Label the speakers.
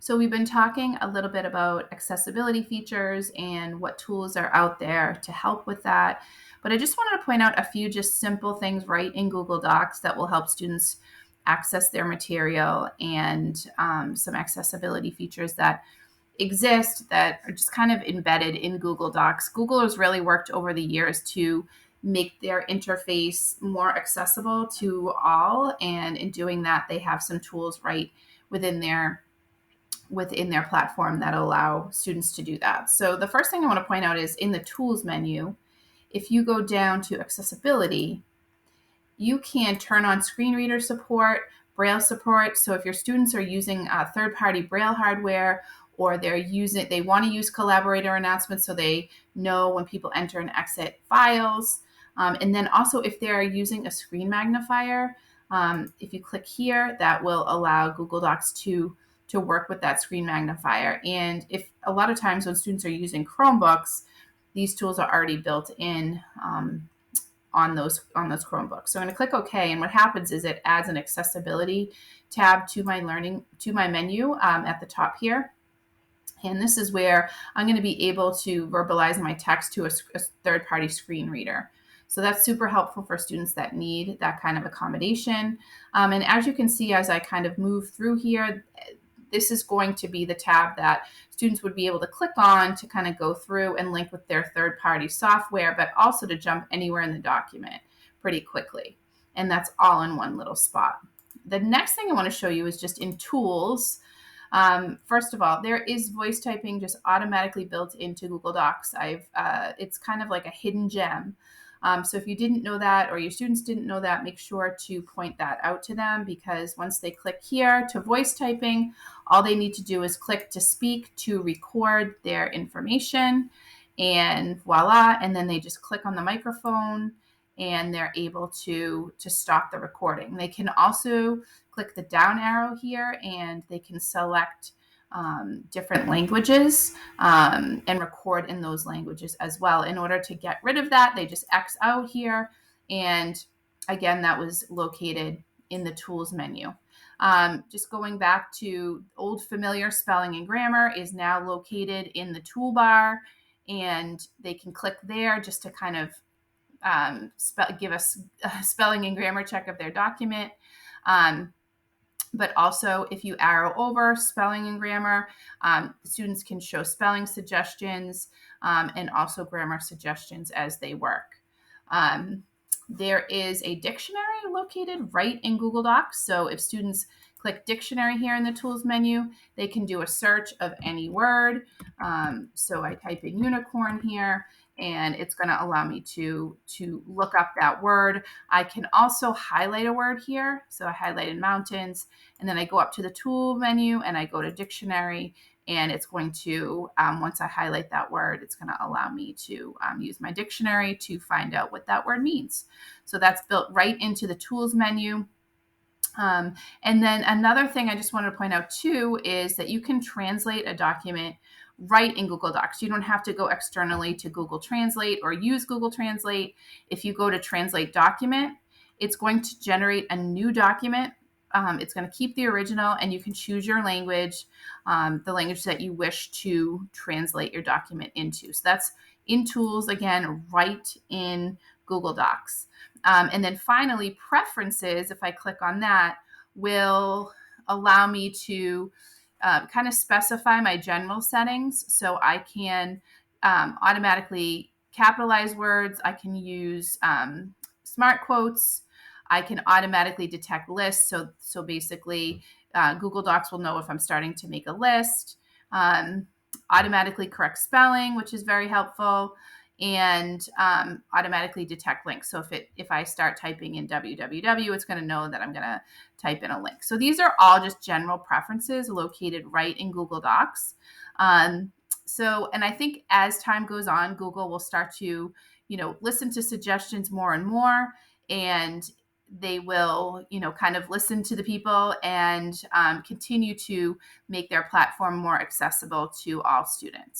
Speaker 1: So we've been talking a little bit about accessibility features and what tools are out there to help with that. But I just wanted to point out a few just simple things right in Google Docs that will help students access their material and some accessibility features that exist that are just kind of embedded in Google Docs. Google has really worked over the years to make their interface more accessible to all. And in doing that, they have some tools right within their platform that allow students to do that. So the first thing I want to point out is in the tools menu, if you go down to accessibility, you can turn on screen reader support, braille support. So if your students are using third-party braille hardware, or they want to use collaborator announcements so they know when people enter and exit files. And then also if they're using a screen magnifier, if you click here, that will allow Google Docs to work with that screen magnifier. And if a lot of times when students are using Chromebooks, these tools are already built in on those Chromebooks. So I'm going to click OK, and what happens is it adds an accessibility tab to my menu at the top here. And this is where I'm going to be able to verbalize my text to a third-party screen reader. So that's super helpful for students that need that kind of accommodation. And as you can see, as I kind of move through here, this is going to be the tab that students would be able to click on to kind of go through and link with their third-party software, but also to jump anywhere in the document pretty quickly. And that's all in one little spot. The next thing I want to show you is just in tools. First of all, there is voice typing just automatically built into Google Docs. It's kind of like a hidden gem. So if you didn't know that or your students didn't know that, make sure to point that out to them, because once they click here to voice typing, all they need to do is click to speak to record their information, and voila, and then they just click on the microphone and they're able to stop the recording. They can also click the down arrow here and they can select different languages and record in those languages as well. In order to get rid of that, they just X out here. And again, that was located in the tools menu. Just going back to old familiar spelling and grammar is now located in the toolbar, and they can click there just to kind of give us a spelling and grammar check of their document. But also, if you arrow over spelling and grammar, students can show spelling suggestions and also grammar suggestions as they work. There is a dictionary located right in Google Docs. So if students click dictionary here in the tools menu, they can do a search of any word. So I type in unicorn here, and it's going to allow me to look up that word. I can also highlight a word here. So I highlighted mountains, and then I go up to the tool menu and I go to dictionary, and it's going to, once I highlight that word, it's going to allow me to use my dictionary to find out what that word means. So that's built right into the tools menu. And then another thing I just wanted to point out too is that you can translate a document right in Google Docs. You don't have to go externally to Google Translate or use Google Translate. If you go to Translate Document, it's going to generate a new document. It's going to keep the original, and you can choose your language, the language that you wish to translate your document into. So that's in Tools, again, right in Google Docs. And then finally, Preferences, if I click on that, will allow me to kind of specify my general settings. So I can automatically capitalize words. I can use smart quotes. I can automatically detect lists. So basically, Google Docs will know if I'm starting to make a list. Automatically correct spelling, which is very helpful, and automatically detect links. So if I start typing in www, it's going to know that I'm going to type in a link. So these are all just general preferences located right in Google Docs. And I think as time goes on, Google will start to, listen to suggestions more and more, and they will, kind of listen to the people and continue to make their platform more accessible to all students.